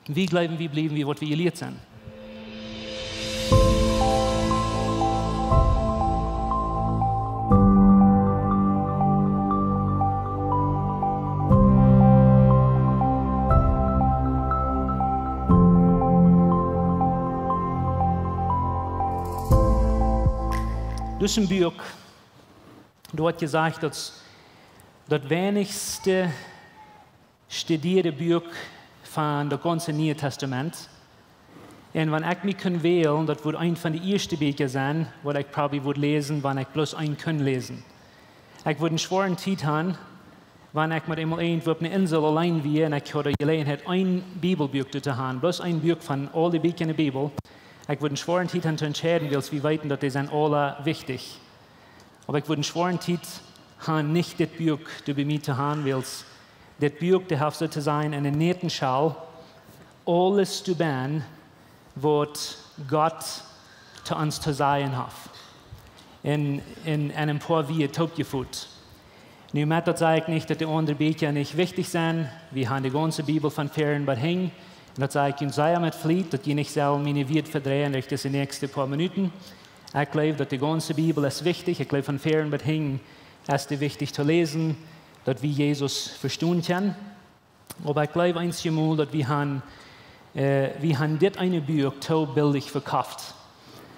Wie bleiben wir blieben, wie wat wir gelehrt sind. Dus een buur, du hat gesagt, dass das wenigste studierte Buch von dem ganzen Neuen Testament. Und wenn ich mich kann wählen, das wird ein von den ersten Büchern sein, was ich probably würde lesen, wenn ich bloß ein kann lesen. Ich würde einen schweren Zeit haben, wenn ich mit einmal irgendwo auf einer Insel allein wäre und ich hatte Gelegenheit, ein Bibelbuch zu haben, bloß ein Buch von all den Büchern in der Bibel. Ich würde einen schweren Zeit haben zu entscheiden, weil wir wissen, dass die sind alle wichtig. Aber ich würde einen schweren Zeit haben, nicht das Buch bei mir zu haben, weil das Buch, das hat sozusagen in einer netten Schal alles zu tun, was Gott zu uns zu sagen hat. In einem paar Wege topgeführt. Nun, das sage ich nicht, dass die anderen Bücher nicht wichtig sind. Wir haben die ganze Bibel von Fern bis hin. Und das sage ich Ihnen sehr mit Fleet, dass ich nicht selber meine Wird verdrehen, durch die nächsten paar Minuten. Ich glaube, dass die ganze Bibel ist wichtig. Ich glaube, von Fern bis hin ist es wichtig zu lesen, dass wir Jesus verstehen können. Aber ich glaube einmal, dass wir haben das eine Buch so billig verkauft.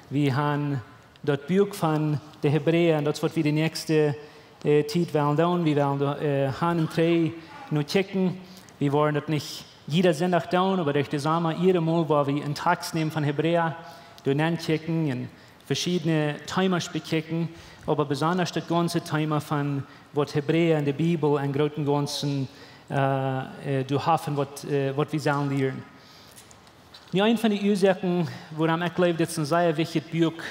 Wir haben das Buch von den Hebräern, das wird wir die nächste Zeit wollen tun. Wir wollen haben und drei nur checken. Wir wollen das nicht jeder Sonntag tun, aber durch die Sommer, jedes Mal, wo wir einen Text nehmen von Hebräer, checken und verschiedene Themen bechecken, aber besonders das ganze Thema von was Hebräer in der Bibel im großen Ganzen haben, was wir sollen lernen. Ja, eine von den Ursachen, woran ich glaube, das ist ein sehr wichtiges Buch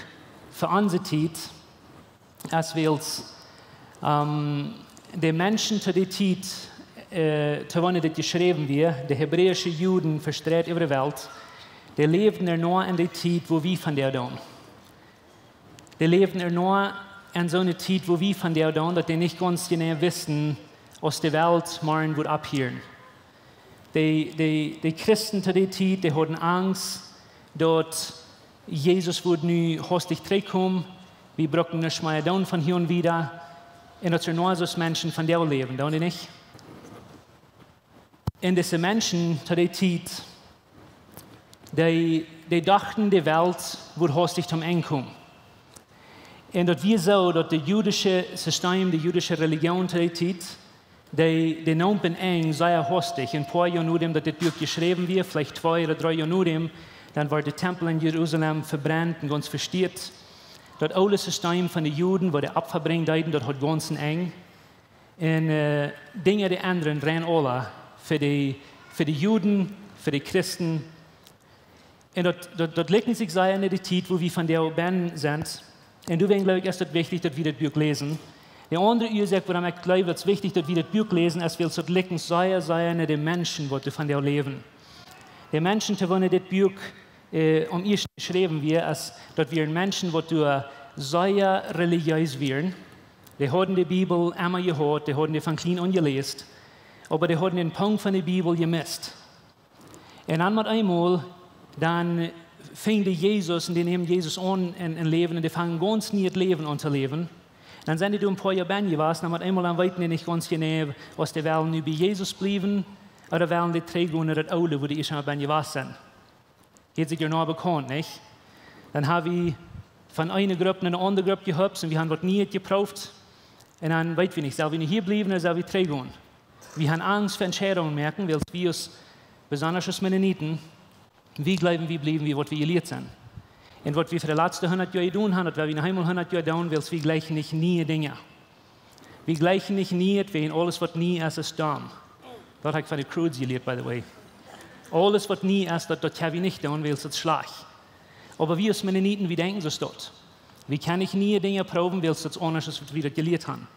für unsere Zeit, ist, weil die Menschen zu der Zeit, zu wann das geschrieben wird, die hebräischen Juden verstreut über die Welt, die lebten nur in der Zeit, wo wir von der tun. Die lebten nur in so einer Zeit, wo wir von der tun, dass die nicht ganz genau wissen, was die Welt morgen wird abhören. Die Christen zu der Zeit, die hatten Angst, dass Jesus wird nu hastig zurückkommen. Wir brauchen nicht mehr tun von hier und wieder. Und dass nur so Menschen von der leben, tun die nicht? Und diese Menschen zu der Zeit, die dachten, die Welt wird hastig zum Ende kommen. Und dass wir so, dass das jüdische System, die jüdische Religion zu der Zeit, die nahmen eng sehr hastig. Ein paar Jahre nachdem das Buch geschrieben wird, vielleicht 2 oder 3 Jahre nachdem, dann war der Tempel in Jerusalem verbrannt und ganz verstört. Das alte System von den Juden, wo die Opfer bringen, das hat ganz eng. Und Dinge, die anderen, rennen alle für die Juden, für die Christen. Und das legen sich sehr in die Zeit, wo wir von der Band sind. Und deswegen glaube ich, ist es wichtig, dass wir das Buch lesen. Die andere Ursache, warum ich glaube, es ist wichtig, dass wir das Buch lesen, ist, weil es liegen sehr in den Menschen, die von der leben. Die Menschen, die das Buch ihr geschrieben wird, ist, dass wir Menschen, die sehr religiös werden. Die haben die Bibel immer gehört, die haben die von klein an gelesen, aber die haben den Punkt von der Bibel gemisst. Und dann mit einmal, dann fing die Jesus und die nehmen Jesus an in Leben und die fangen ganz nie das Leben an zu leben. Dann sind die ein paar Jahre bei gewesen, und mit einmal dann weiten die nicht ganz genau, was die wollen nu bei Jesus bleiben oder wollen die trägen unter das Aule, wo die schon bei gewesen sind. Geht sich ja noch bekannt, nicht? Dann haben wir von einer Gruppe in eine andere Gruppe gehüpft und wir haben was nie geprüft. Und dann weit wir nicht, sollen wir hier bleiben oder sollen wir trägen? Wir haben Angst vor Entscheidungen merken, weil wir uns, besonders als Mennoniten, wie bleiben wir blieben, wie was wir gelehrt sind. Und was wir für die letzten 100 Jahre tun haben, weil wir noch einmal 100 Jahre tun, weil wir gleichen nicht nie Dinge. Wir gleichen nicht nie, weil alles, was nie ist, ist dumm. Das habe ich von den Crudes gelehrt, by the way. Alles, was nie ist, das haben wir nicht tun, weil es ist schlecht. Aber wir als Mennoniten, wir denken so dort. Wir können nicht nie Dinge proben, weil es ist anders ist, was wir das gelehrt haben.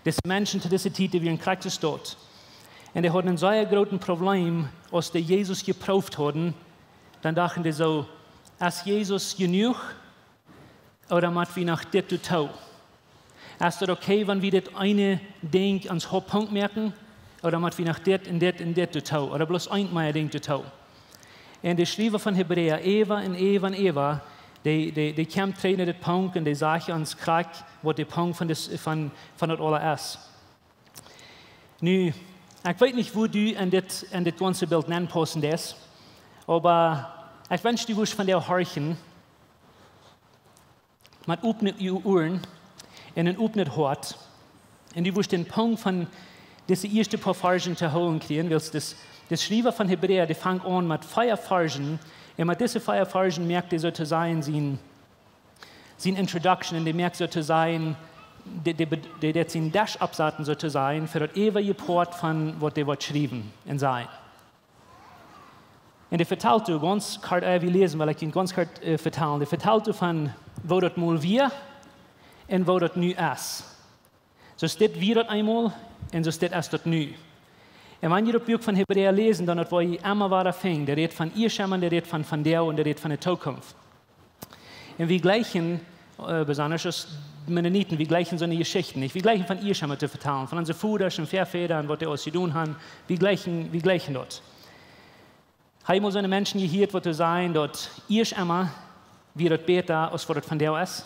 Diese Menschen zu dieser Zeit, die wir in Praxis dort. Und die hatten ein sehr großes Problem, als die Jesus geprüft hatten. Dann dachten die so, ist Jesus genug oder müssen wir nach das tun? Ist es okay, wenn wir das eine Ding ans Hauptpunkt merken oder müssen wir nach das und das und das tun? Oder bloß einmal ein Ding tun? En de schrijver van Hebrea, Eva en Eva en Eva, die kwam terug naar het punt en die zag ons krak wat de punt van het alle is. Nu, ik weet niet hoe du in dit ganze beeld aanpassen is, maar ik wens du woest van jou horchen, met openen je oren en een openen hart, en du woest den punt van deze eerste paar versen te houden krijgen, wils de schrijver van Hebrea, die vangt aan met 5 versen, en met deze 5 versen merkt hij zo te zijn zijn introduction, en die merkt zo te zijn, die zijn dash abzaten zo te zijn, voor het eeuwige poort van wat hij wordt schrijven en zijn. En die vertelt u ganz kort, we lezen, weil ik ihn ganz kort vertellen, die vertelt u van wat het mal weer en wat het nu is. Zo staat wie dat eenmaal en zo staat es dat nu. En wanneer je het boek van Hebrea lezen, dan het waar je immer waar fing. Der redt van Ierschemmen, der redt van der und der redt van de toekomst. En we gleichen, besonders als Mennoniten, we gleichen so eine Geschichten nicht. Wir gleichen von Ierschemmen zu vertellen, von unseren Vätern und Vätern, was die aus zu tun haben. Wir gleichen dort. Heimel so eine Menschen gehört, was zu sein, dort Ierschemmen, wie das besser, als was das von der ist.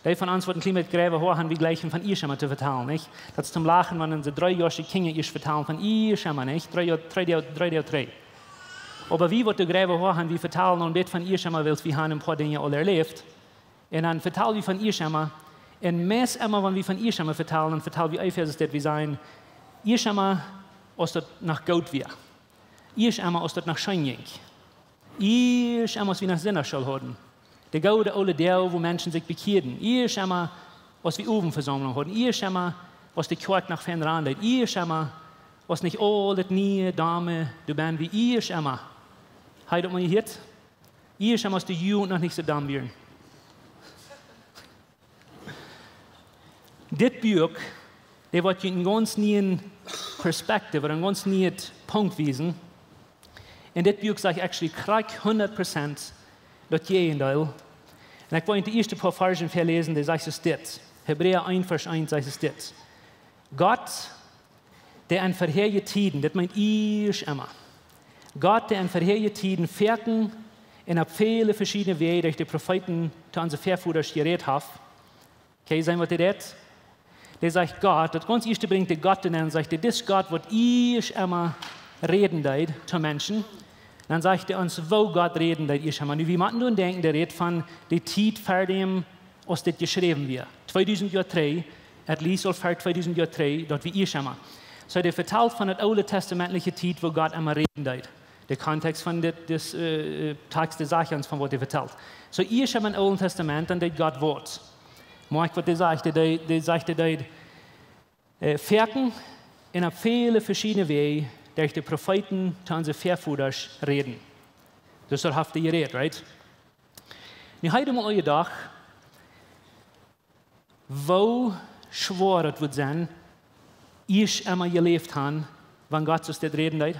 Die von uns, die ein klein bisschen gräben haben, wie gleichen von Ierschemmen zu vertellen, nicht? Das ist zum Lachen, wenn unsere 3-jährige Kinder ihr vertellen von Ierschemmen, nicht? 3. Aber wie wird die gräben haben, wir vertellen noch ein bisschen von Ierschemmen, weil wir haben ein paar Dinge alle erlebt. Und dann vertellen wir von Ierschemmen. Und meist immer, wenn wir von Ierschemmen vertellen, dann vertellen wir einfach, dass wir sein, Ierschemmen, als das nach Gold wird. Ierschemmen, als das nach Schein ging. Ierschemmen, als wir nach Sinnerschall haben. Der Gaude alle der, wo Menschen sich bekehren. Ierschemmen, was wir oben versammeln haben. Ierschemmen, was die Kirche nach vorne anleitet. Ierschemmen, was nicht alle nie Dame, du bist wie Ierschemmen. Habt ihr mal gehört? Ierschemmen, was die Jugend noch nicht so dumm werden. Dit Buch, der wird einen ganz neuen Perspektive oder einen ganz neuen Punkt wiesen. Und dit Buch sagt actually, krieg 100% das Gegenteil. Und ich wollte die ersten paar Versen verlesen, die sagt es dit. Hebräer 1, Vers 1 sagt es dit. Gott, der an verheerige Tiden, das meint ich immer. Gott, der an verheerige Tiden Ferken und auf viele verschiedene Wege durch die Propheten zu unseren Vorvätern geredet hat. Kann ich sagen, was der das? Der sagt Gott, das ganz erste bringt der Gott in und sagt, das Gott, was ich immer reden deit zu Menschen. Dann sagt er uns, wo Gott reden deit ich immer. Wie man nun denken, der redet von der Zeit, vor dem, was das geschrieben wird. 2000 Jahre 3, at least al vor 2000 Jahre 3, dort wie ich immer. So der vertelt von der Alten testamentlichen Zeit, wo Gott immer reden deit. Der Kontext von des Text des Sachens, von was er vertelt. So ich immer im Alten Testament, dann deit Gott Wort. Mark, was der sagt, Ferken in viele verschiedene Wege, durch die Propheten zu unseren Vorvätern reden. Das ist haft geredet, right? Nu heute mal euer Dach, wo schwer es wird sein, ich immer gelebt habe, wenn Gott so steht reden deit.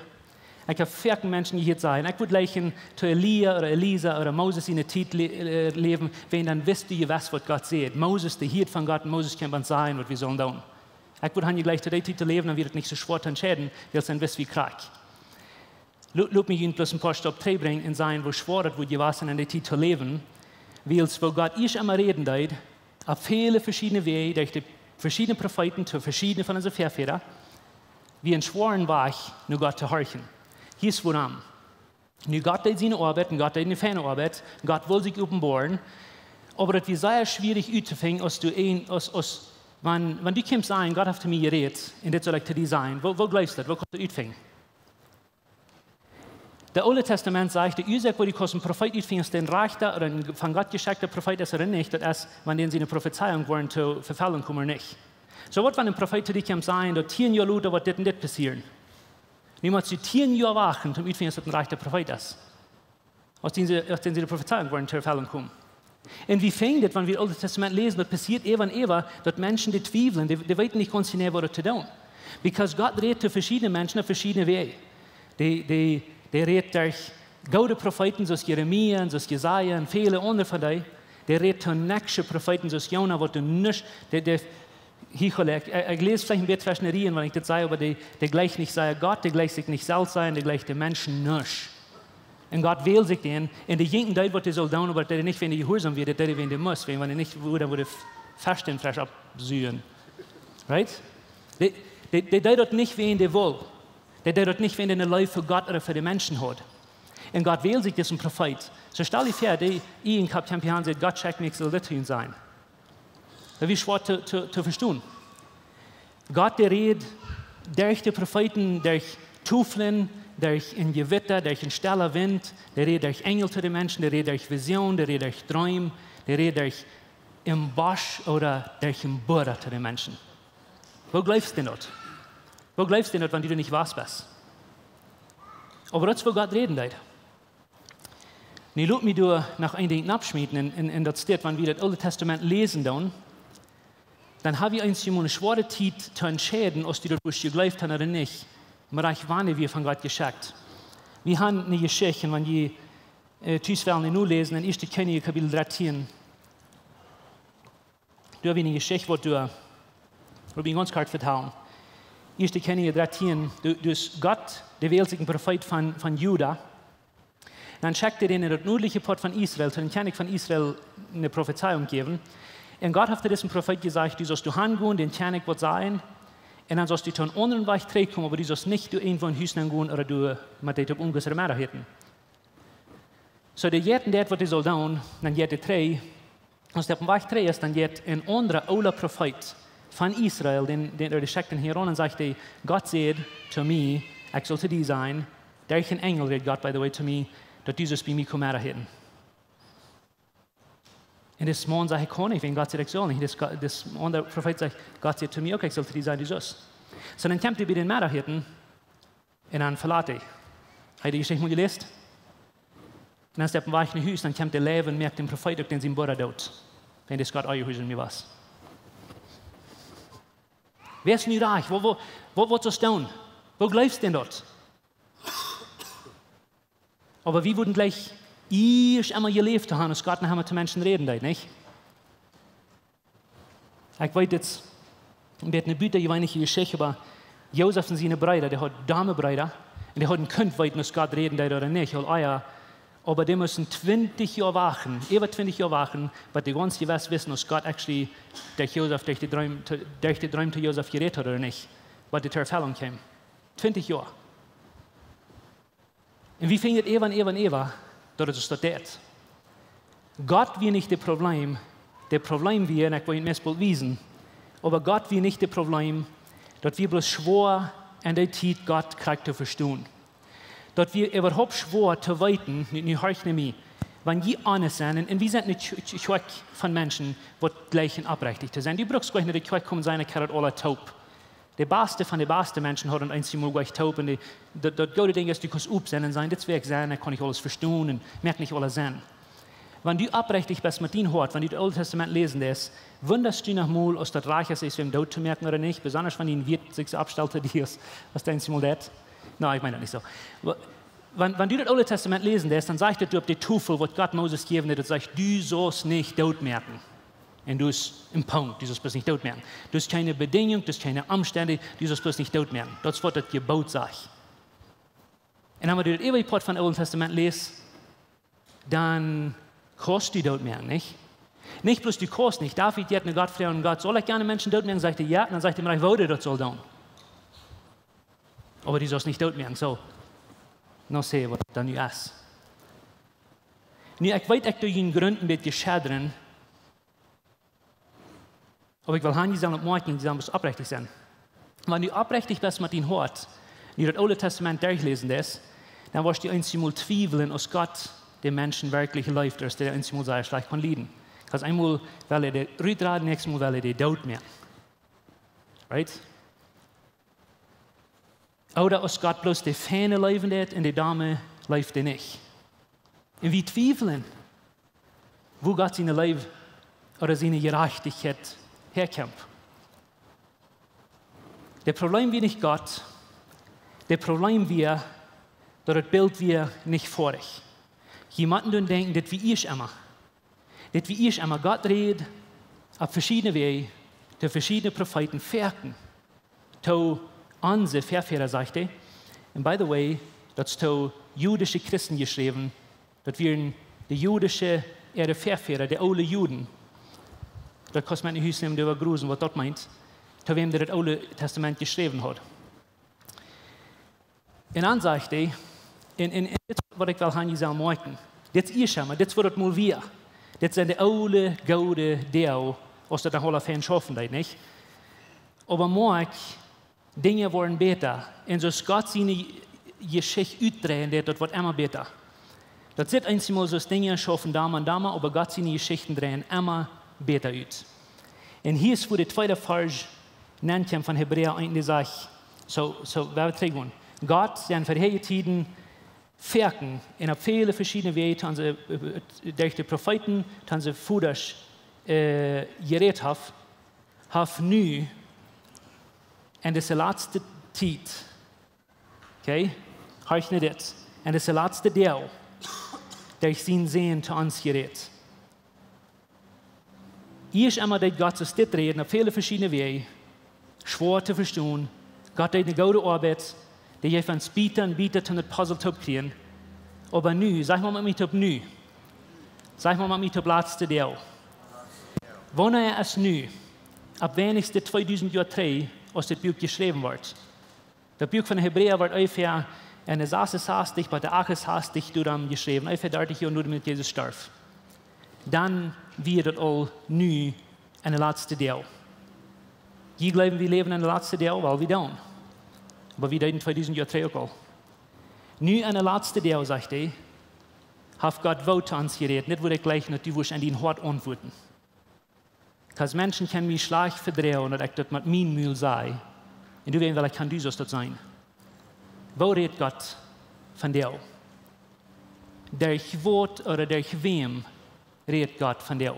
Ich habe 40 Menschen, die hier sein. Ich würde gleichen zu Elia oder Elisa oder Moses in der Zeit leben, wenn dann wisst ihr, was Gott sieht. Moses, der Hirt von Gott, Moses kann man sein, was wir sollen tun. Ich würde gleich zu der Zeit leben, dann wird es nicht so schwer zu entscheiden, weil es dann wisst wie krank. Lass mich Ihnen bloß ein paar Stopp bringen und sagen, wo schwer es wird gewesen, in der Zeit zu leben, weil es, wo Gott ich immer reden deit, auf viele verschiedene Wege, durch die verschiedenen Propheten zu verschiedenen von unseren Vorvätern, wie ein schweren Weg, nur Gott zu horchen. Hier ist woran. Nu Gott hat seine Arbeit und Gott hat eine feine Arbeit. Gott will sich offenbaren. Aber es ist sehr schwierig auszufinden, wenn du kommst ein, Gott hat zu mir geredet, und das soll ich zu dir sein. Wo glaubst du das? Wo kannst du ausfinden? Der Alte Testament sagt, der Ursache, wo die ein Prophet ausfinden, ist ein rechter oder ein von Gott geschickter Prophet ist oder nicht, das ist, wenn seine Prophezeiung wollen zur Verfällung kommen oder nicht. So was, wenn ein Prophet zu dir kommt, sein, dort 10 Jahre Leute, was das und das passieren. Niemand zu 10 Jahre warten, um auszufinden, dass das ein rechter Prophet ist. Aus denen sie Prophezeiung wollen zur Erfüllung kommen. Und wie fängt das, wenn wir das Alte Testament lesen, das passiert immer, dass Menschen die zweifeln, die wissen nicht ganz genau, was zu tun. Because Gott redet zu verschiedenen Menschen auf verschiedene Wege. Die redet durch gute Propheten, so Jeremia, so Jesaja und viele andere von denen. Der redet zu nächsten Propheten, so Jona, was du nicht, ich lese vielleicht ein bisschen Verschnerien, wenn ich das sage, aber der gleich nicht sei Gott, der gleich sich nicht selbst sein, der gleich den Menschen nicht. Und Gott wählt sich den. In der jinken Zeit wird er soll down, aber der nicht, wenn er gehorsam wird, der wenn er muss. Wenn er nicht würde, würde Fasten frisch absühen. Right? Der dort nicht, wen der will. Der dort nicht, wenn er eine Life für Gott oder für die Menschen hat. Und Gott wählt sich diesen Prophet. So stell dir vor, ich in Kapitän sagt, Gott schickt mich, soll das tun sein. Das ist schwer zu verstehen. Gott, der redet durch die Propheten, durch Tuflen, durch ein Gewitter, durch einen stiller Wind, der redet durch Engel zu den Menschen, der redet durch Vision, der redet durch Träume, der redet durch im Bosch oder durch ein Bohrer zu den Menschen. Wo glaubst du denn dort? Wo glaubst du denn dort, wenn du nicht was bist? Aber das, wo Gott reden wird. Und ich schaue mich nach einigen Abschnitten in das steht, wenn wir das Alte Testament lesen, dann habe ich uns eine schwere Zeit zu entscheiden, ob die dort geglaubt haben oder nicht. Aber ich warne wir von Gott geschickt. Wir haben eine Geschichte, wenn die Tüßwellen nur lesen, in 1. Könige Kapitel 13. Da habe ich eine Geschichte, wo ich ganz kurz vertrauen. 1. Könige 13, dus Gott, der wählt sich einen Prophet von Juda. Dann schickt er den in das nördliche Part von Israel, zu den König von Israel eine Prophezeiung geben. Und Gott hat diesem Prophet gesagt, du sollst hingehen, den König wird sein, und dann sollst du zu einem anderen Weg kommen, aber du sollst nicht irgendwo in Hüsten gehen oder du mit dem ungefähr mehr hätten. So, der Jäten, der wird soll tun, dann geht der 3, und der Weg 3 ist, dann geht ein anderer alter Prophet von Israel, der schickt ihn hier an und sagt, Gott sagt zu mir, ich soll zu dir sein, durch ein Engel redet Gott, by the way, zu mir, dass dieses bei mir kommen hätten. Und das Mann sagt, ich kann nicht, wenn Gott sagt, ich soll nicht. Das andere Prophet sagt, Gott sagt zu mir, okay, ich soll zu dir sein, du sollst. So dann kommt er bei den Männerhirten und dann verlässt er. Habt ihr die Geschichte mal gelesen? Und dann steht er nach Hause, dann kommt der Leib und merkt den Prophet, den sein Bruder tot. Wenn das Gott euer Haus und mir was. Wer ist nicht reich? Wo wird es tun? Wo glaubst du denn dort? Aber wir würden gleich erst einmal gelebt haben, als Gott nachher mit den Menschen reden, nicht? Ich weiß jetzt, mit einer büttergewöhnliche Geschichte über Josef und seine Brüder, der hat Damenbrüder, und der hat einen Kind weiten, als Gott reden oder nicht, aber die müssen 20 Jahre warten, über 20 Jahre warten, weil die ganze Welt wissen, dass Gott actually durch die Träume zu Josef geredet hat oder nicht, weil die Verfällung kam. 20 Jahre. Und wie findet Eva, dass es dort ist? Gott will nicht das Problem wir, und ich will Ihnen das wiesen, aber Gott will nicht das Problem, dass wir bloß schwor an der Zeit Gott kriegt zu verstehen. Dass wir überhaupt schwor zu weiten, nicht hörst nicht wenn die honest sind, und wir sind nicht schwach von Menschen, die gleich und abrechtig sind. Die brauchst gleich nicht schwach kommen, seine Kerl alle taub. Der Beste von den besten Menschen hat ein Mal gleich taub, und das gute Ding ist, du kannst sein, das Werk sein, da kann ich alles verstehen und merke nicht alles sein. Wenn du abrechtig bist mit ihnen hört, wenn du das Alte Testament lesen lässt, wunderst du noch mal, ob das reich ist, wem Tod zu merken oder nicht, besonders wenn ihnen wird sich so abstellt, was denkst du mal das? Nein, ich meine das nicht so. Wenn du das Alte Testament lesen lässt, dann sagt du auf die Tufel, was Gott Moses gegeben hat, sagt, du sollst nicht Tod merken. Und du bist im Punkt, du sollst bloß nicht Tod merken. Du hast keine Bedingung, du hast keine Umstände, du sollst bloß nicht Tod merken. Das ist, was das Gebot sagt. Und wenn du das ewige Part von dem Alten Testament liest, dann kannst du Tod merken, nicht? Nicht bloß du kannst nicht. David hat eine Gott fragen, Gott, soll ich gerne Menschen Tod merken? Sagt er, ja. Und dann sagt er mir, ich wollte das soll tun. Aber du sollst nicht Tod merken, so. Noch sehen, was dann nu ist. Nu, ich weiß, ich durch ihn Gründen mit geschädern, aber ich will nicht sagen, dass morgen die muss abrechtig sein. Wenn du abrechtig bist mit ihnen hört, und du das Alte Testament durchlesen lässt, dann wirst du einmal zweifeln, ob Gott den Menschen wirklich läuft, dass der einmal sehr schlecht kann leiden. Because einmal will er den Rückgrat, nächstes Mal will er den Tod mehr. Right? Oder ob Gott bloß die Fähne leben wird und die Dame läuft er nicht. Und wir zweifeln, wo Gott seine Leben oder seine Gerechtigkeit herkommt. Das Problem wir nicht Gott, das Problem wir, dass das Bild wir nicht vor euch. Jemanden denken, das wie ich immer. Das wie ich immer. Gott redet auf verschiedene Wege, zu verschiedenen Propheten, Verken, zu unsere Verfehler, sagt er. And by the way, dat stod jüdische Christen geschrieben, dat waren die jüdische ihre Verfehrer, die alle Juden. Dat kost man in huis nemen, die war grusen, wat dat meint, zu wem der das Alte Testament geschrieben hat. En dan zegt hij, en dit wat ik wel aan je zal maken, dit is Ishama, dit wordt het mal weer. Dit zijn de oude, gouden deel, als dat een hele fan schaffen deed, niet? Aber maak, dingen worden beter. En zoals God zijn Geschichte uitdrehen, dat wordt immer beter. Dat zit eenmaal zoals dingen schaffen, dama en dama, aber God zijn Geschichten drehen immer beter uit. En hier is voor de tweede vers, nennt hem van Hebräer eigentlich sagt, so wer trägt man? Gott, zijn vorherige tiden, werken en op vele verschillende wegen, han ze durch de Propheten, han ze voeders gereed heeft nu, en dat is de laatste tijd. Oké? Hoor je dit? En dat is de laatste deel, der zijn zin te ons gereed. Eerst einmal dat Gott zo dit reden op vele verschillende wegen, schwer te verstaan. Gott deed een goede arbeid, die je van spieter en bieter ten het puzzel te opkrijgen. Aber nu, zeg maar met mij op nu. Zeg maar met mij op laatste deel. Wanneer is nu, op wenigste 2000 jaar terug, als dit boek geschreven wordt? Dat boek van de Hebräer wordt ongeveer in de 66, bij de 68 door hem geschreven, ongeveer 30 jaar nadat Jezus stierf. Dan wird het al nu in de laatste deel. Je geloven we leven in de laatste deel? Wel, we doen. Maar we deden 2000 jaar terug ook al. Nu in de laatste deel, zegt hij, heeft God woord aan ons gereed. Niet wat ik gleich natuurlijk aan die hart antwoorden. Als mensen kunnen mij slecht verdrijven dat ik dat met mijn muil zei. En du weet wel, ik kan dus dat zijn. Wo redt God van jou? Durch woord of durch wem redt God van jou?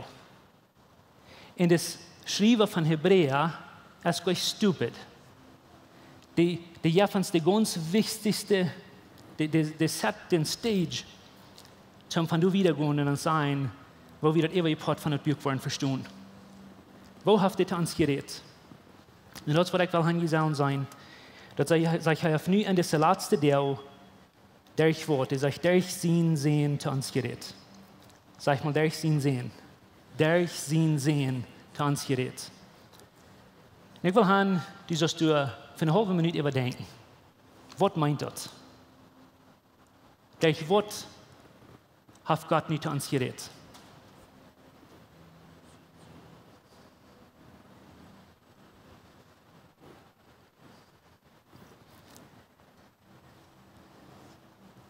En het schrijven van Hebräer is gewoon stupid. Die geeft ons de ganz wichtigste, de set den stage, zum van du wiedergehen en zijn, wo we dat eeuwige part van het boek worden verstaan. Wo heeft dit ons gereed? En dat is wat ik wil aan je zijn. Dat zeg hij nu in deze laatste deel, durch woord, is echt durch zijn zin te ons gereed. Zeg maar durch zijn zin. Durch zijn zin te ons gereed. En ik wil aan die zoals du voor een halve minuut overdenken. Wat meint dat? Durch wat heeft God niet te ons gereed?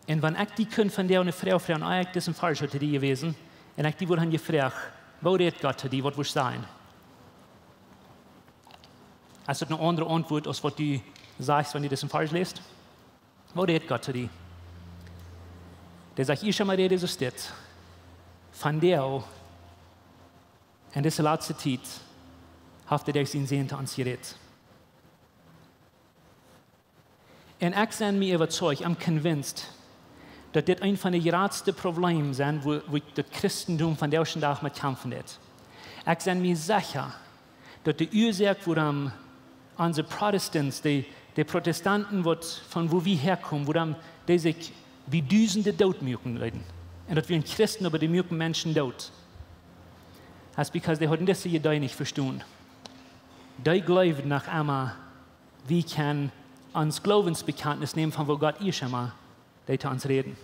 En wanneer ik die kunt van jou een vrouw vragen, eigenlijk dat is een vers uit die gewezen, en ik die wordt aan je vraag, wat redt God te die, wat wil zijn? Is het een andere antwoord als wat du zegt wanneer je dat vers leest? Wat redt God te die? Der zegt, ich maar rede zo dit. Van jou, en deze laatste tijd, heeft hij zijn zin te ons gereed. En ik ben me overtuigd, ik ben convinced, dat dit een van de grootste problemen zijn, wo het christendom van deze dag met kampen heeft. Ik ben me zeker, dat de oorzaak waarom onze protestants, de protestanten, van wo we herkomen, waarom die zich wie duizenden doodmuiken leiden. En dat we een christen aber die muiken mensen dood. Dat is because die hadden deze idee niet verstaan. Die geloven nach einmal, wie kan ons Glaubensbekenntnis nehmen, von wo Gott ist einmal, die zu uns reden.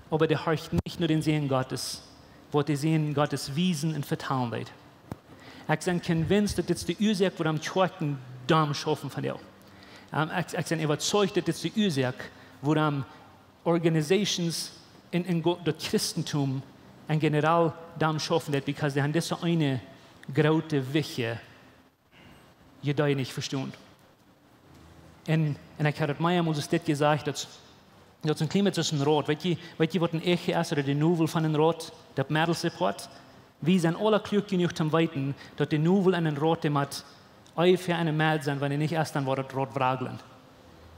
Aber die horcht nicht nur den Sehen Gottes, wo die Sehen Gottes Wiesen und Vertrauen wird. Ich bin convinced, dass das die Ursache, warum die Kirchen Damen schaffen von dir. Ich bin überzeugt, dass das die Ursache, warum Organisations in das Christentum in general Damen schaffen wird, because sie haben diese eine große Wiche, die nicht verstehen. En ik had het mij al eens dit gezegd, dat is een klein beetje tussen rood. Weet je wat een echte is, of de novel van een rood, dat Mädelsreport? We zijn alle klug genoeg te weten, dat de novel en een rood met ongeveer een meid zijn, wanneer niet eerst dan wordt het rood vragelen.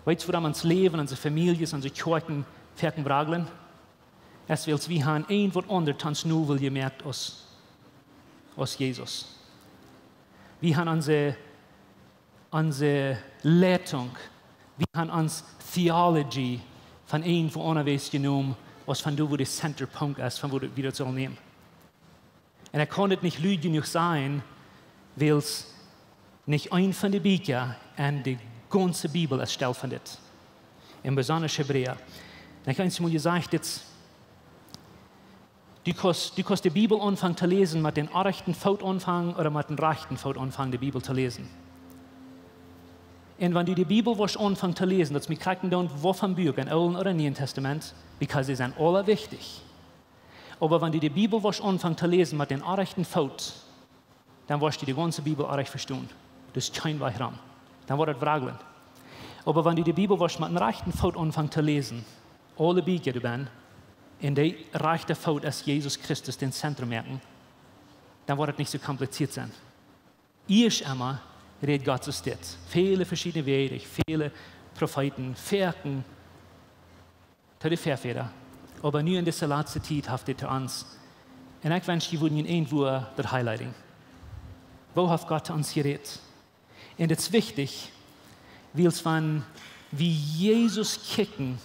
Weet je waarom ons leven, onze families, onze kerken verken vragelen? Es wil we gaan een wat ander tot novel gemerkt als Jezus. We gaan onze Leitung, wir haben uns Theology von einem von unterwegs genommen, was von du, wo der Centerpunkt ist, von wo du wieder soll nehmen. Und kann es nicht lügen genug sein, weil es nicht ein von den Büchern und die ganze Bibel ist stellvertretend. Im besonders Hebräer. Dann kann ich mal gesagt, jetzt, du kannst die Bibel anfangen zu lesen mit den rechten Fuß anfangen oder mit den rechten Fuß anfangen, die Bibel zu lesen. Und wenn du die Bibel anfangen zu lesen, das wir kriegen dann wovon Bücher, im Alten oder Neuen Testament, weil sie sind alle wichtig. Aber wenn du die Bibel anfangen zu lesen mit den rechten Fuß, dann wirst du die ganze Bibel recht verstehen. Das ist kein Weg ran. Dann wird es fragen. Aber wenn du die Bibel mit dem rechten Fuß anfangen zu lesen, alle Bücher du bist, in der rechten Fuß ist Jesus Christus den Zentrum merken, dann wird es nicht so kompliziert sein. Erst einmal redet Gott so steht. Viele verschiedene Wege, viele Propheten, Verken, zu den Verfehler. Aber nur in dieser letzten Zeit haftet er uns. Und ich wünsche, wir würden irgendwo das highlighten. Wo hat Gott uns geredet? Und es ist wichtig, weil es von wie Jesus kicken,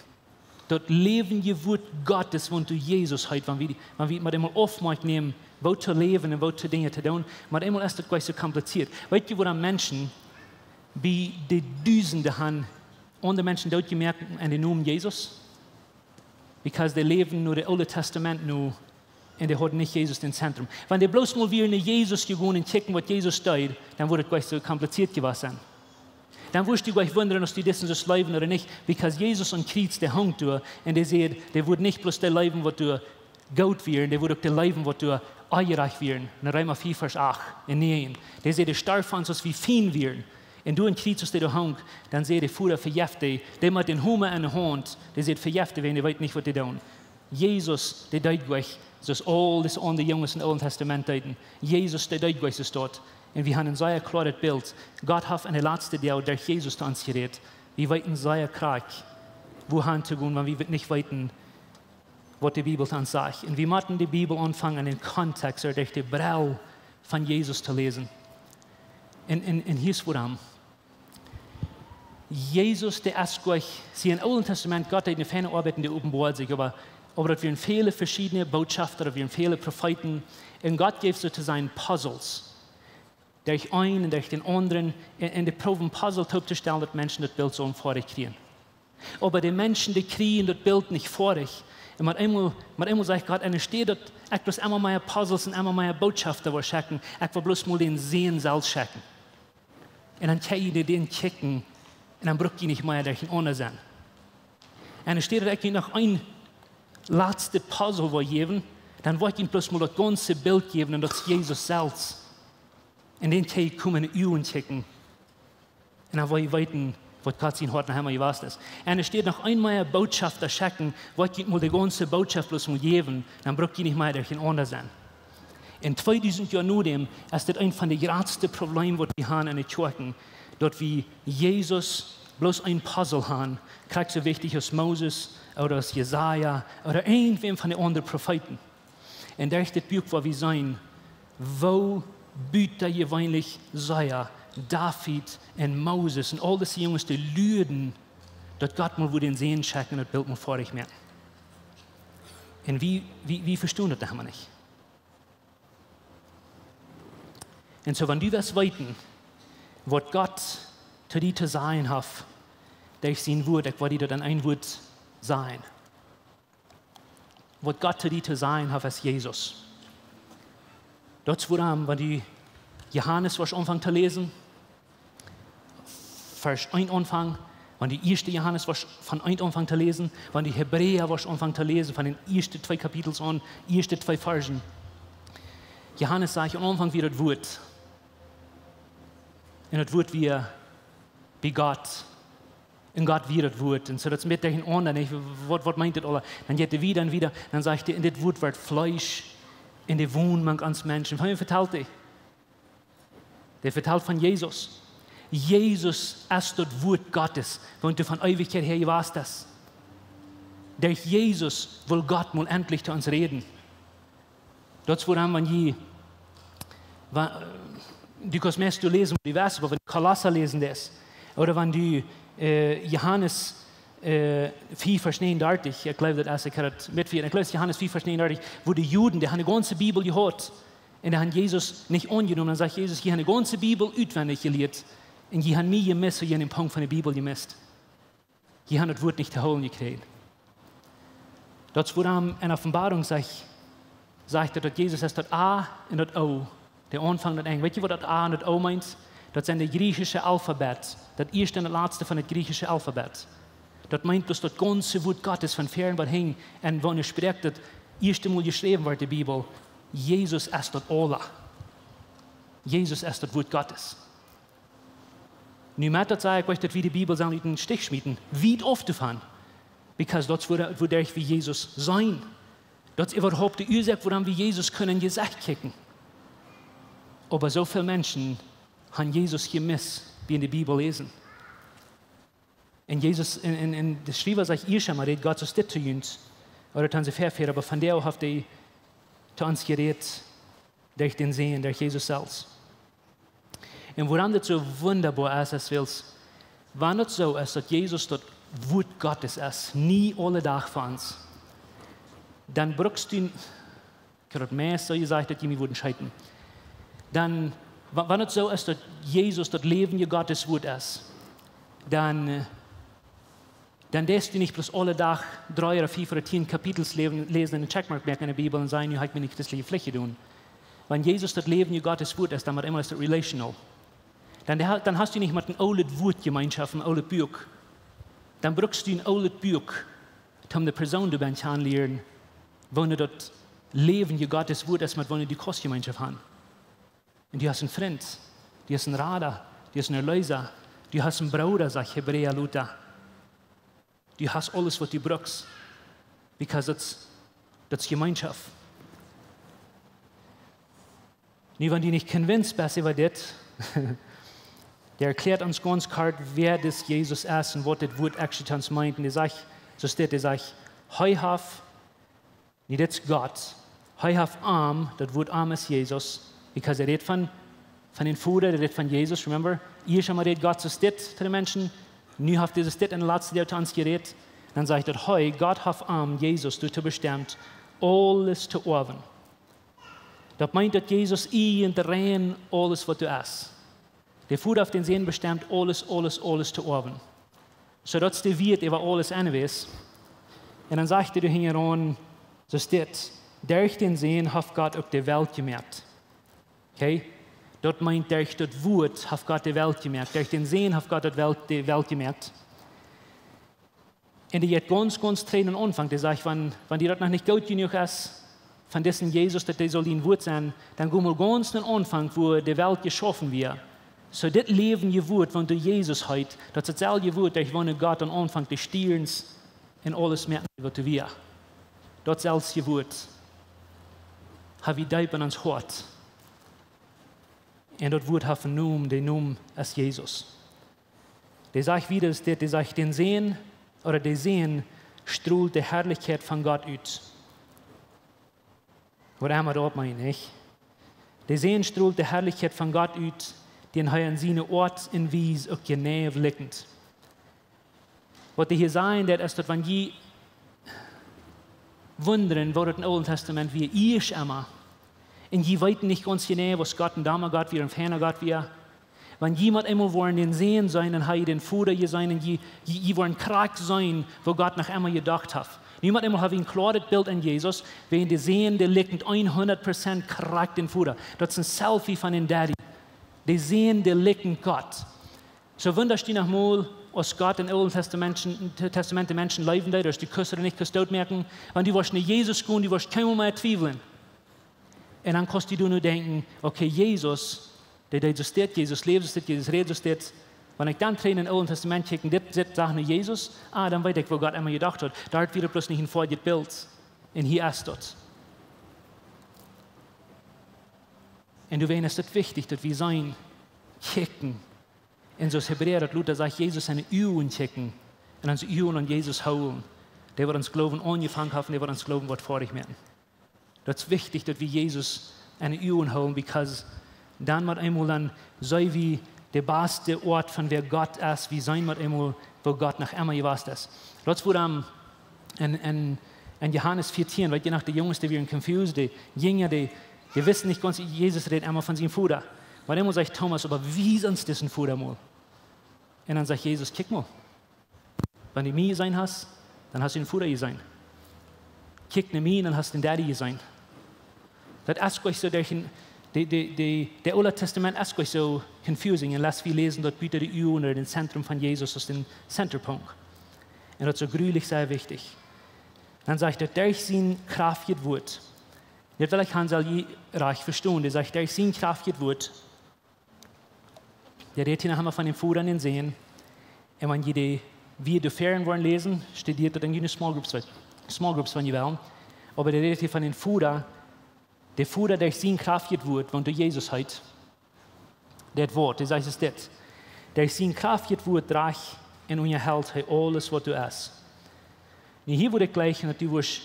dort leben je Wort Gottes, wenn du Jesus heute, wenn wir mit einmal aufmachen nehmen, wo zu leben und wo zu Dinge zu tun, mit einmal ist das gleich so kompliziert. Weißt du, wo die Menschen, wie die Düsende haben, andere Menschen dort gemerkt an den Namen Jesus? Weil die leben nur das Alte Testament nur und die haben nicht Jesus im Zentrum. Wenn die bloß mal wieder in Jesus gegangen und checken, was Jesus steht, dann würde es gleich so kompliziert gewesen sein. Dann wirst du gleich wundern, ob die das so leben oder nicht, weil Jesus an Kreuz, der hängt da und der sagt, der wird nicht bloß der leben, was du gut wirst, der wird auch der leben, was du eierreich wirst. In Römer 4, Vers 8, in 9. Der sagt, der starb von uns, wie fein wirst. Und du in Kreuz, der da hängt, dann sagt der Fuhrer verjäfte, der mit den Hummer in der Hand, der sagt verjäfte, wenn der weiß nicht, was die tun. Jesus, der deut gleich, das ist alles an die Jungs im Alten Testament deuten. Jesus, der deut gleich ist dort. Und wir haben ein sehr klares Bild. Gott hat in der letzten Jahr durch Jesus zu uns geredet. Wir weiten sehr krank, wo hinzugehen, wenn wir nicht weiten, was die Bibel uns sagt. Und wir müssen die Bibel anfangen, in den Kontext oder durch die Brille von Jesus zu lesen. Und hier ist warum. Jesus, der ist gleich, sie im Alten Testament, Gott hat eine feine Arbeit in der Offenbarung sich, aber das wären viele verschiedene Botschafter, das wären viele Propheten. Und Gott gibt sozusagen Puzzles. Durch einen und durch den anderen, in der Proben Puzzle zu stellen, dass Menschen das Bild so vor sich kriegen. Aber die Menschen, die kriegen das Bild nicht vor sich. Und mit einmal sagt Gott, und es steht dort, ich bloß einmal meine Puzzles und einmal meine Botschafter checken, ich will bloß mal den Sehen selbst checken. Und dann kann ich den checken, und dann brauche ich nicht mehr durch den anderen sein. Und es steht dort, ich noch ein letztes Puzzle geben, dann wollte ich bloß mal das ganze Bild geben, und das ist Jesus selbst. Und den kann ich kommen und checken. Und dann will ich weiten, was Gott sein Hort nachher gewusst ist. Und es steht noch einmal eine Botschaft zu checken, wollte ich mal die ganze Botschaft bloß mal geben, dann brauche ich nicht mehr durch den anderen sein. In 2000 Jahren nur dem ist das ein von den größten Problemen, die wir haben in den Kirchen, dort wie Jesus bloß ein Puzzle haben, kriegt so wichtig als Moses oder als Jesaja oder irgendwem von den anderen Propheten. Und durch das Buch, wo wir sein, wo büter gewöhnlich Jesaja, David und Moses und all diese Jungs, die lüden, dass Gott mal den Sehen checken und das Bild mal vor sich merken. Und wie verstehen das haben wir nicht? Und so, wenn du das weiten, was Gott zu dir zu sagen hat, durch sein Wort, ich wollte dir dann ein Wort sein. Was Gott zu dir zu sagen hat, ist Jesus. Dort warum, wenn du Johannes was anfangen zu lesen, Vers 1 anfangen, wenn die erste Johannes was von 1 anfangen zu lesen, wenn die Hebräer was anfangen zu lesen, von den ersten 2 Kapitels an, ersten 2 Versen. Johannes sagt am Anfang wie das Wort. Und das Wort wie Gott. Und Gott wie das Wort. Und so das mit den anderen, was meint das alle? Dann geht er wieder und wieder, dann sagt er, in das Wort wird Fleisch, in der Wohnung ans Menschen. Von wem vertellt er? Der vertellt von Jesus. Jesus ist das Wort Gottes, und du von Ewigkeit her warst das. Durch Jesus will Gott mal endlich zu uns reden. Dort woran man du kannst meist lesen, die Verse, aber wenn du Kolosser lesen das, oder wenn du Johannes 4 vers 39, ik geloof dat als ik het mitvieren, ik geloof Johannes 4 vers 39, wo die Juden, die haben die ganze Bibel gehört und die haben Jesus nicht angenommen. Dann sagt Jesus, die haben die ganze Bibel auswendig gelehrt und die haben mich gemisst, so die haben den Punkt von der Bibel gemisst. Die haben das Wort nicht zu holen gekriegt. Das wurde in Offenbarung sagt dass Jesus ist das A und das O, der Anfang und das Ende. Weißt du, was das A und das O meint? Das sind das griechische Alphabet, das erste und das letzte von dem griechischen Alphabet. Das meint bloß das ganze Wort Gottes von fern was hing. Und wenn er spricht, das erste Mal geschrieben wird in der Bibel, Jesus ist das alle. Jesus ist das Wort Gottes. Nun mit das sage ich euch, dass wir die Bibel in den Stich schmieden. Wie oft davon? Because das würde ich wie Jesus sein. Das ist überhaupt die Ursache, woran wir Jesus können gesagt kicken. Aber so viele Menschen haben Jesus gemisst, wie in der Bibel lesen. Und Jesus, in der Schrift sagt, ihr schon mal, redet Gott so steht zu uns, oder dann sie verfehlen, aber von der auch hat er zu uns geredet, durch den Sehen, durch Jesus selbst. Und woran das so wunderbar ist, wenn es so ist, dass Jesus das Wort Gottes ist, nie alle Tag für uns, dann brauchst du, ich habe das mehr so gesagt, dass die mir würden scheiden. Dann, wenn es so ist, dass Jesus das Leben in Gottes Wort ist, dann darfst du nicht bloß alle Tag 3 oder 4 oder 10 Kapitel lesen in den Checkmark merken in der Bibel und sagen, ich habe mir nicht christliche Pflicht tun. Wenn Jesus das Leben in Gottes Wort ist, dann wird immer das relational. Dann hast du nicht mit einem alten Wort Gemeinschaft, ein altes Buch. Dann brauchst du ein altes Buch, um die Person zu kennenlernen, wenn du das Leben in Gottes Wort ist, wenn du die Kostgemeinschaft hast. Und du hast einen Freund, du hast einen Rader, du hast einen Erlöser, du hast einen Bruder, sagt Hebräer Luther. Du hast alles, was du brauchst, because das Gemeinschaft. Nur wenn du nicht convinced bist über das, der erklärt uns ganz klar, wer das Jesus ist und was das Wort actually uns meint. Und er sagt, so steht, er sagt, heuhaf, nicht das Gott, heuhaf arm, das Wort arm ist Jesus, because er redet von den Vater, er redet von Jesus, remember? Ihr schon mal redet Gott, so steht zu den Menschen, nu hat dieses steht in der letzten Jahr zu uns geredet, dann sagt er, heu, Gott hat arm, Jesus, du zu bestimmt, alles zu orben. Das meint, dass Jesus in der Rein alles, was du hast. Der Vater auf den Sehen bestimmt, alles zu orben. So dass der wird über alles anwesend. Und dann sagt er, du hingeran, so steht, durch den Sehen hat Gott auch die Welt gemerkt. Okay? Das meint, durch das Wort hat Gott die Welt gemerkt. Durch den Sehen hat Gott die Welt gemerkt. Und er hat ganz Tränen Anfang. Der sagt, wenn die das noch nicht gut genug ist, von dessen Jesus, dass die soll in Wort sein, dann gehen wir ganz den Anfang, wo die Welt geschaffen wird. So das Leben geworden, wenn du Jesus heute, das ist das geworden, durch wenn Gott am Anfang des Stierens und alles merken, was du wir. Das ist alles geworden. Habe ich dein in uns Hort. Und das Wort hat einen Namen, der Name ist Jesus. Der sagt wieder, der sagt, den Sehen, oder der Sehen strahlt die Herrlichkeit von Gott aus. Was haben wir meinen, nicht? Der Sehen strahlt die Herrlichkeit von Gott aus, den er an seine Ort in Wies auch genau liegend. Was die hier sagen, das ist, dass wenn die wundern, wo das im Alten Testament wie ist immer, und die weiten nicht ganz genau, was Gott und damals Gott wir und ferner Gott wir. Wenn jemand einmal wollen den Sehen sein, dann hat den Vater hier sein, und die wollen krank sein, wo Gott nach einmal gedacht hat. Niemand einmal hat ein klares Bild an Jesus, wenn die Sehen, der liegt 100% krank den Vater. Das ist ein Selfie von den Daddy. Die Sehen, der liegt Gott. So wunderst du nochmal, was Gott in Alten Testament den Menschen leben, dass die Küsse nicht gestot merken. Wenn die nach Jesus gehen, die wirst kein mehr zweifeln. Und dann kannst du nur denken, okay, Jesus, der so steht, Jesus lebt so steht, Jesus redet so steht. Wenn ich dann in den Alten Testament kicke, das sagt nur Jesus, dann weiß ich, wo Gott immer gedacht hat. Da hat wieder bloß nicht ein vorgeht Bild. Und hier ist das. Und du weißt, es ist wichtig, dass wir sein, kicken. In so Hebräer, dass Luther sagt, Jesus seine Üben kicken. Und uns Üben an Jesus holen. Der wird uns Glauben angefangen haben, der wird uns Glauben was vorig merken. Das ist wichtig, dass wir Jesus eine Übung holen, because dann wird einmal dann, so wie der beste Ort, von wer Gott ist, wie sein wird immer, wo Gott nach immer gewasst ist. Das wurde in Johannes 14, weil je nach der Jungs, die werden confused, die Jünger, die wissen nicht ganz, Jesus redet immer von seinem Vater. Weil immer sagt Thomas, aber wie sonst ist ein Vater mal? Und dann sagt Jesus, kick mal, wenn du mir sein hast, dann hast du den Vater gesehen. Kick nicht mir, dann hast du den Daddy gesehen. Das ist euch so, der Alte Testament ist euch so confusing, und lasst wir lesen, dort bietet die Uhr unter dem Zentrum von Jesus aus dem Centerpunkt. Und das ist so gründlich sehr wichtig. Dann sagt er, durch sein Kraft wird. Nicht vielleicht kann sie reich verstehen, der sagt, durch sein Kraft wird. Der redet hier noch von den Führern sehen. Und wenn wir die Ferien wollen lesen, studiert das in Small Groups von wollen. Aber der redet hier von den Führern, der Führer, der sein Kraft wird, wenn du Jesus heute, das Wort, das heißt es das, der sein Kraft wird, reich in unser Held, alles, was du hast. Und hier würde ich gleich, und du wirst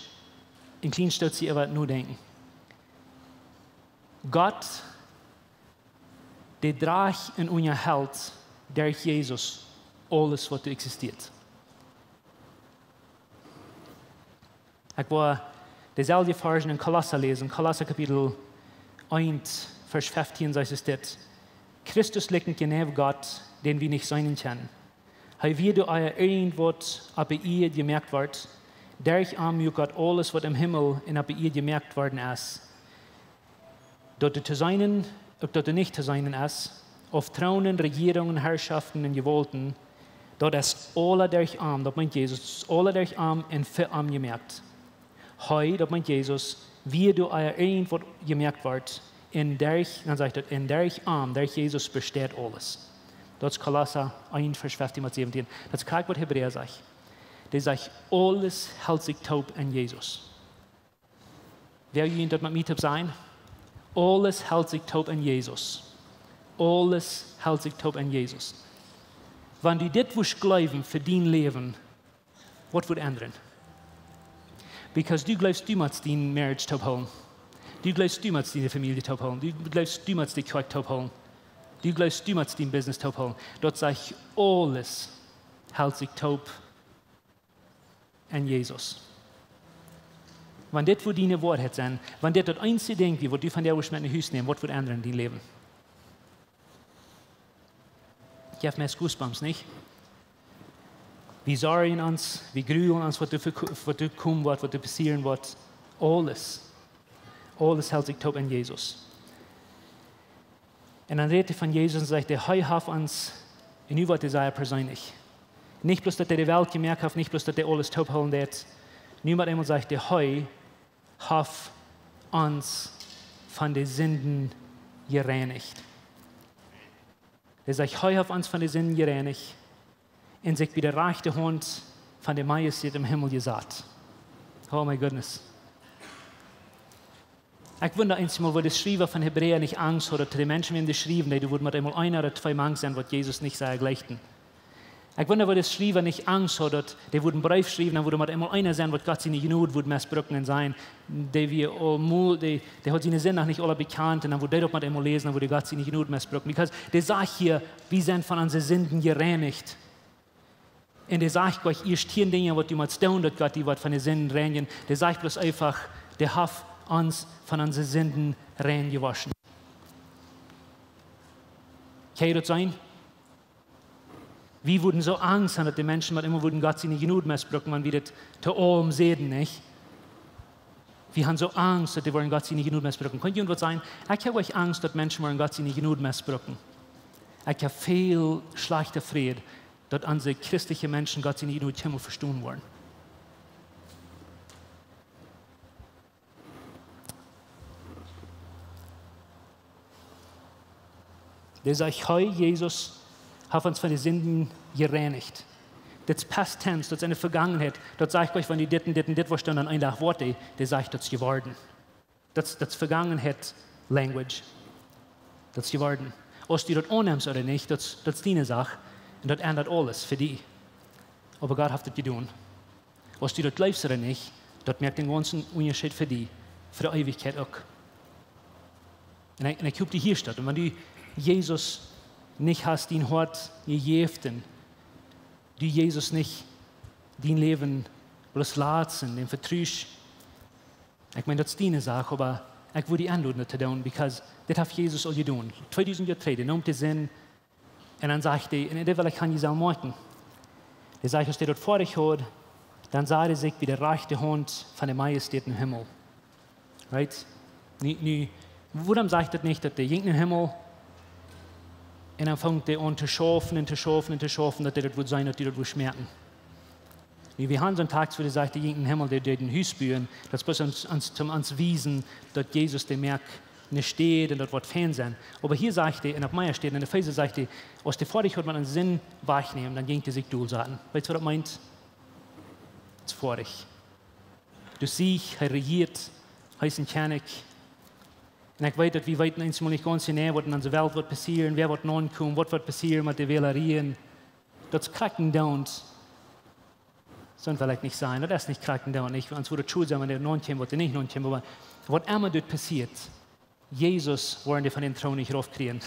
in kleinen Stützen aber nur denken. Gott, der draagt in unser Held, durch Jesus, alles, was du existiert. Ich war dieselbe Verse in Kolosser lesen, Kolosser Kapitel 1, Vers 15, heißt es das. Christus liegt neben Gott, den wir nicht sein können. Hij wird euer irgendwas aber ihr gemerkt wird, durch Gott alles, was im Himmel und aber ihr gemerkt worden ist. Dort zu sein, ob dort nicht zu sein ist, auf Thronen, Regierungen, Herrschaften und Gewalten, dort ist alle durch das meint Jesus, alle durch und für gemerkt. Heute, das meint Jesus, wie du euer irgendwas gemerkt wird, dann sagt er, in durch Jesus besteht alles. Das ist Kolosser 1, Vers 15 bis 17. Das ist gerade, was Hebräer sagt. Der sagt, alles hält sich taub in Jesus. Wer ihn dort mit mir sein? Alles hält sich taub in Jesus. Alles hält sich taub in Jesus. Wenn du das willst glauben für dein Leben, was wird ändern? Because du glaubst, du musst dein Marriage taub holen. Du glaubst, du musst deine Familie taub holen. Du glaubst, du musst die Kirche taub holen. Du glaubst, du musst dein Business taub holen. Dort sage ich, alles hält sich taub in Jesus. Wenn das für deine Worte sind, wenn das einzige Ding, was du von der mit nach Hause nehmen, was wird ändern in dein Leben? Ich habe mehr Goosebumps, nicht? Wie sorgen uns, wie grüßen uns, was du kommen wird, was du passieren wird. Alles hält sich taub in Jesus. Und dann redet er von Jesus und sagt, er hat uns, und nu wird er persönlich. Nicht bloß, dass er die Welt gemerkt hat, nicht bloß, dass er alles taub holen wird. Niemand einmal sagt, der hat uns von den Sünden gereinigt. Er sagt, hat uns von den Sünden gereinigt und sich wie der rechte Hand von der Majestät im Himmel gesagt. Oh my goodness. Ich wundere einmal, wo der Schreiber von Hebräer nicht Angst hatte, die Menschen, die geschrieben haben, die würden mit einmal einer oder zwei Mann sein, was Jesus nicht sei gleichen. Ich wundere, wo der Schreiber nicht Angst hatte, die würden Brief schreiben, dann würde mit einmal einer sein, was Gott seine Genut würde missbrücken sein, der hat seine Sinn noch nicht alle bekannt, und dann würde der doch mit einmal lesen, dann würde Gott seine Genut missbrücken. Because der sagt hier, wir sind von unseren Sünden gereinigt. Und der sagt euch, ihr stehen Dinge, was du mal tun, dass Gott die was von den Sünden reinigen. Der sagt bloß einfach, der hat uns von unseren Sünden rein gewaschen. Kann das sein? Wir würden so Angst haben, dass die Menschen mit immer würden Gott seine Genut missbrücken, wenn wir das zu allem sehen, nicht? Wir haben so Angst, dass die wollen Gott seine Genut missbrücken. Könnt ihr irgendwas sagen? Ich habe euch Angst, dass Menschen wollen Gott seine Genut missbrücken. Ich habe viel schlechter Frieden, dass unsere christlichen Menschen Gott seine Genut Himmel verstehen wollen. Der sagt, heu, Jesus hat uns von den Sünden gereinigt. Das ist Past Tense, das ist eine Vergangenheit. Dort sage ich euch, wenn die dit was dann ein Tag Worte, der sagt, das ist geworden. Das ist Vergangenheit, Language. Das ist geworden. Ob du das annimmst oder nicht, das ist deine Sache. Und das ändert alles für dich. Aber Gott hat das getan. Ob du das glaubst oder nicht, das merkt den ganzen Unterschied für dich, für die Ewigkeit auch. Und ich habe die hier statt. Und wenn du Jesus nicht hast dein Hort gegeben, du Jesus nicht dein Leben bloß lassen, den Vertrüsch. Ich meine, das ist deine Sache, aber ich würde die anladen zu tun, because das hat Jesus all getan. 2000 Jahre treten, um zu sehen, und dann sagt er, und das will ich an Jesus machen. Der sagt, was der dort vor dich hat, dann sah er sich wie der rechte Hand von der Majestät im Himmel. Right? Warum sagt er nicht, dass der jinkt im Himmel und dann fängt er an zu schaffen und zu schaffen und zu schaffen, dass der dort wird sein, dass die dort wird schmerzen. Wir haben so einen Tag, wo der sagt, der jinkt im Himmel, der den Haus bauen, das muss uns wiesen, dass Jesus der Merk nicht steht und dort wird Fan sein. Aber hier sagt er, und auf Meier steht, in der Phase sagt er, aus der vor dich hat man einen Sinn wahrnehmen, dann ging er sich durchsagen. Weißt du, was er meint? Das ist vor dich. Du siehst, er regiert, er ist ein König. Und ich weiß, dass wir weiten uns mal nicht ganz genau, was in unserer Welt wird passieren, wer wird noch kommen, was wird passieren mit den Wählerien. Das Kraken down soll vielleicht nicht sein, das ist nicht Kraken down, nicht. Uns würde es schuld sein, wenn der non kommt, wird der nicht non kommt, aber was immer dort passiert, Jesus wollen die von den Thron nicht raufkriegen.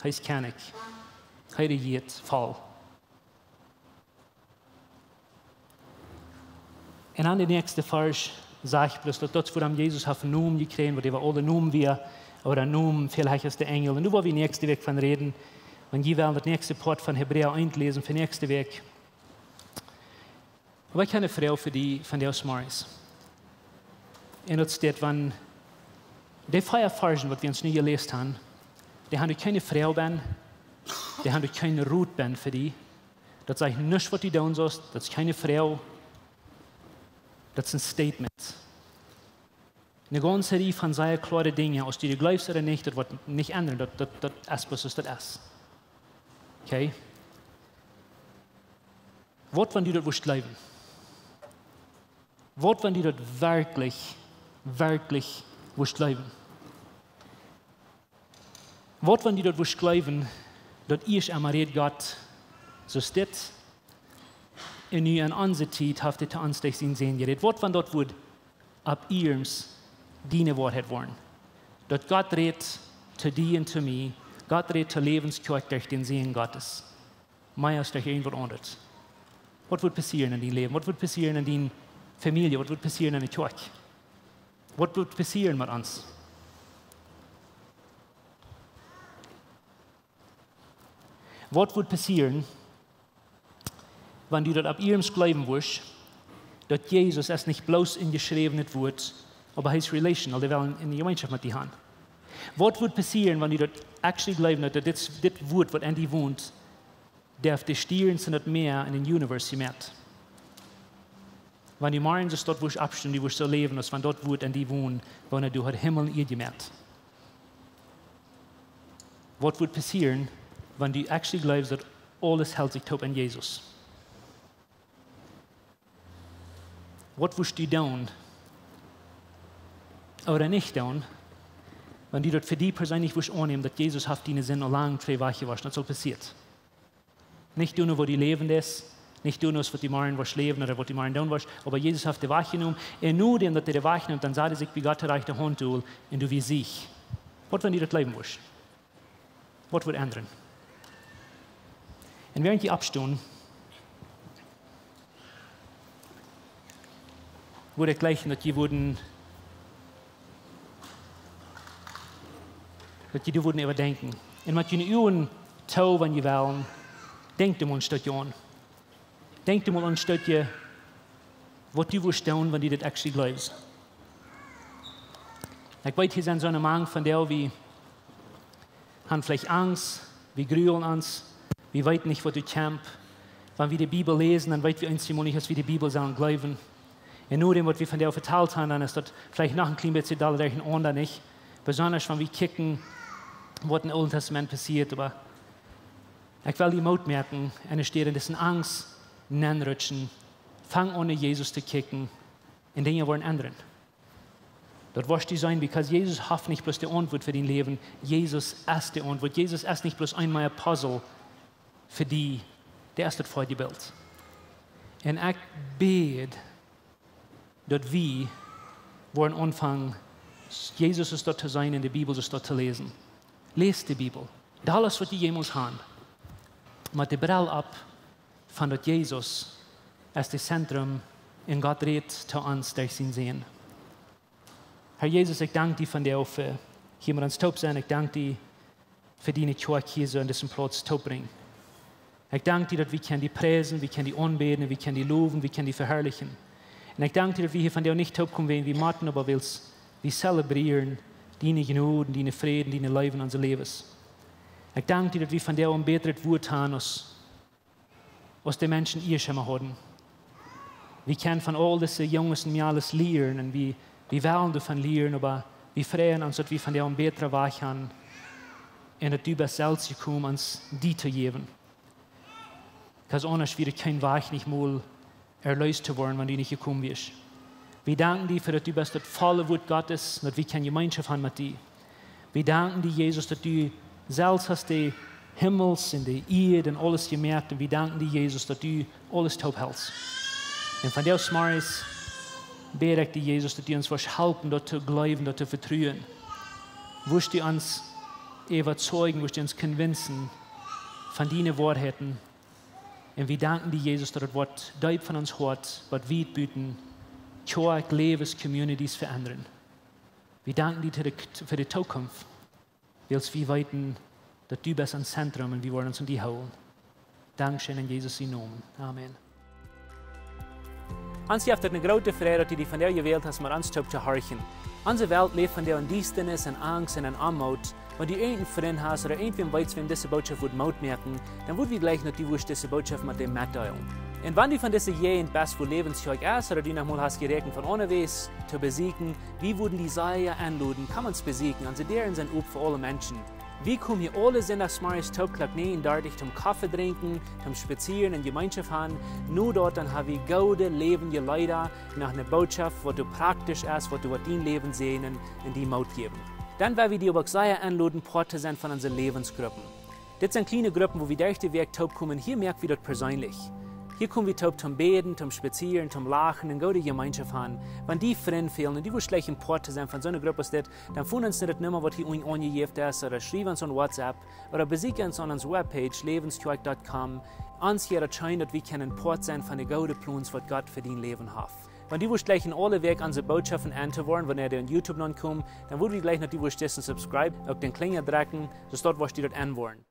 Er ist König. Er regiert voll. Und an der nächsten Vers sage ich bloß, dass dort, wo Jesus hat einen Namen gekriegt, wo die alle Namen wir, oder einen Namen vielleicht ist der Engel. Und du wollen wir nächste Weg von reden. Und wir werden das nächste Part von Hebräer einlesen für nächste Weg. Aber ich habe eine Frau für die, von der aus Morris. Und dort steht, wenn die vier Versen, die wir uns nie gelesen haben, die haben keine Frau, die haben keine Ruth für die. Das sagt nicht, was du tun sollst, das ist keine Frau. Das ist ein Statement. Eine ganze Reihe von sehr klaren Dingen, aus die du glaubst oder nicht, das wird nicht ändern, das ist, was das ist. Okay? Was, wenn du dort willst glauben? Was, wenn du dort wirklich willst glauben? Was, wenn du dort willst glauben, dass ich einmal red Gott, so steht, in eine andere Zeit habt ihr uns durch ihn sehen geredet. Was, wenn dort wird ab ihrens deine Wahrheit waren? Dass Gott redet zu dir und zu mir, Gott redet zur Lebenskirche durch den Sehen Gottes. Mehr ist durch irgendwas anderes. Was wird passieren in deinem Leben? Was wird passieren in deiner Familie? Was wird passieren in der Kirche? Was wird passieren mit uns? Was wird passieren, wenn du dort ab ihrem Glauben wirst, dass Jesus es nicht bloß in geschriebenes Wort, aber er ist relational, der will in die Gemeinschaft mit dir haben. Was wird passieren, wenn du dort actually glauben, dass das Wort, was in dir wohnt, darf die Stieren sind nicht mehr in den Universe gemerkt. Wenn du morgen das dort wirst abstimmen, du wirst so leben, als wenn dort Wort in dir wohnt, wenn du den Himmel in ihr gemerkt. Was wird passieren, wenn du actually glaubst, dass alles hält sich top in Jesus? Was wirst du tun oder nicht tun, wenn du dort für die persönlich wirst annehmen, dass Jesus hat deine Sinn lang waschen, das soll passiert. Nicht nur, wo die leben ist, nicht nur, was die morgen was leben oder was die morgen tun was, aber Jesus hat die Wache genommen. Und nur dem, dass die Wache nimmt, dann sagt er sich, wie Gott reicht die Hand tun und du wie sich. Was, wenn du dort leben wirst? Was wird ändern? Und während die abstehen, wurde gleich, dass die wurden überdenken. Und mit den Uhren tau, wenn die wollen, denkt mal ein Stückchen an. Denkt mal ein Stückchen, was du wirst tun, wenn du das actually glaubst. Ich weiß, hier sind so eine Menge von der, wie haben vielleicht Angst, wir grübeln uns, wir wissen nicht, was du kämpfst. Wenn wir die Bibel lesen, dann wissen wir uns nicht, was wir die Bibel sagen, glauben. Und nur dem, was wir von der verteilt haben, dann ist das vielleicht noch ein klein bisschen da, der ein anderer nicht. Besonders, wenn wir kicken, was im Alten Testament passiert. Aber ich will die Mut merken, und es steht in dessen Angst, rutschen, fang ohne Jesus zu kicken, und Dinge wollen ändern. Das wirst du sein, weil Jesus hat nicht bloß die Antwort für dein Leben, Jesus ist die Antwort. Jesus ist nicht bloß einmal ein Puzzle für die, der ist das vor dir Bild. Und ich bete, dass wir wollen anfangen, Jesus ist dort zu sein, in der Bibel ist dort zu lesen. Lest die Bibel. Das alles, was die jemals haben. Met de bril ab van dat Jezus als das Zentrum in Gott redet zu uns durch sein Sehen. Herr Jesus, ich danke dir von dir für hier mit uns taub sein. Ich danke dir für deine Kirche hier so an diesem Platz taub bringen. Ich danke dir, dass wir die preisen, wir können die anbeten, wir können die loben, wir können die verherrlichen. Und ich danke dir, dass wir hier von dir nicht taub kommen werden, wie Martin, aber wir zelebrieren deine Genade, deine Frieden, deine Leben unseres Lebens. Ich danke dir, dass wir von dir ein besseres Wort haben, als die Menschen ihr schon mal hatten. Wir können von all diesen Jungs und alles lernen und wir wollen davon lernen, aber wir freuen uns, dass wir von dir ein besseres Weg haben und dass du bist selbst gekommen, uns die zu geben. Weil anders wird kein Weg nicht mal erlöst zu werden, wenn du nicht gekommen bist. Wir danken dir, dass du bist das volle Wort Gottes, dass wir keine Gemeinschaft haben mit dir. Wir danken dir, Jesus, dass du selbst hast die Himmels und die Erde und alles gemerkt. Und wir danken dir, Jesus, dass du alles taub hältst. Und von dir aus, Maris, bete ich dir, Jesus, dass du uns helfen, dort zu glauben, dort zu vertrauen. Wirst du uns überzeugen, wirst du uns convincen von deinen Wahrheiten. Und wir danken dir, Jesus, dass das Wort deut von uns hört, was wir bieten, Kirche, Lebens, Communities verändern. Wir danken dir für die Zukunft. Weil wir weiten, dass du bist ans Zentrum und wir wollen uns um dich holen. Dankeschön in Jesus' Namen. Amen. Uns habt eine große Freude, dass du dich von dir gewählt hast, mit uns zu horchen. Unsere Welt lebt von der in Düsternis, in Angst und in Armut. Wenn du irgendeinen Freund hast oder irgendwem weißt, wem diese Botschaft Mut merken, dann würden wir gleich noch diese Botschaft mit dem mitteilen. Und wenn du von diesen Jahren best für Lebenszeug ist oder du noch mal hast gerechnet von unterwegs zu besiegen, wie würden die Seier anladen, kann man es besiegen, also deren sind Up für alle Menschen. Wir kommen hier alle Sonntagsmorgens Tagklag nehmen, dort zum Kaffee trinken, zum Spazieren in Gemeinschaft haben. Nur dort dann haben wir gute, lebende Leute nach einer Botschaft, was du praktisch ist, was du in dein Leben sehen und die Mut geben. Dann werden wir die aber sehr anladen, Porte sind von unseren Lebensgruppen. Das sind kleine Gruppen, wo wir durch den Weg taub kommen. Hier merken wir das persönlich. Hier kommen wir taub zum Beten, zum Spazieren, zum Lachen und gute Gemeinschaft haben. Wenn die Freunde fehlen und die wohl schlecht in Porte sind von so einer Gruppe, dann finden uns nicht mehr, was hier angegeben ist, oder schreiben uns an WhatsApp, oder besuchen uns an unserer Webpage, lebenskirche.com. Uns hier erscheint, dass wir können Port sein von den guten Plänen, was Gott für dein Leben hat. Wenn die wohl gleich in alle Weg unsere Botschaften anzuhören, wenn ihr on YouTube noch kommt, dann würden wir gleich noch die wohl subscribe, auf den Klinger drücken, so dort, was die dort anwollen.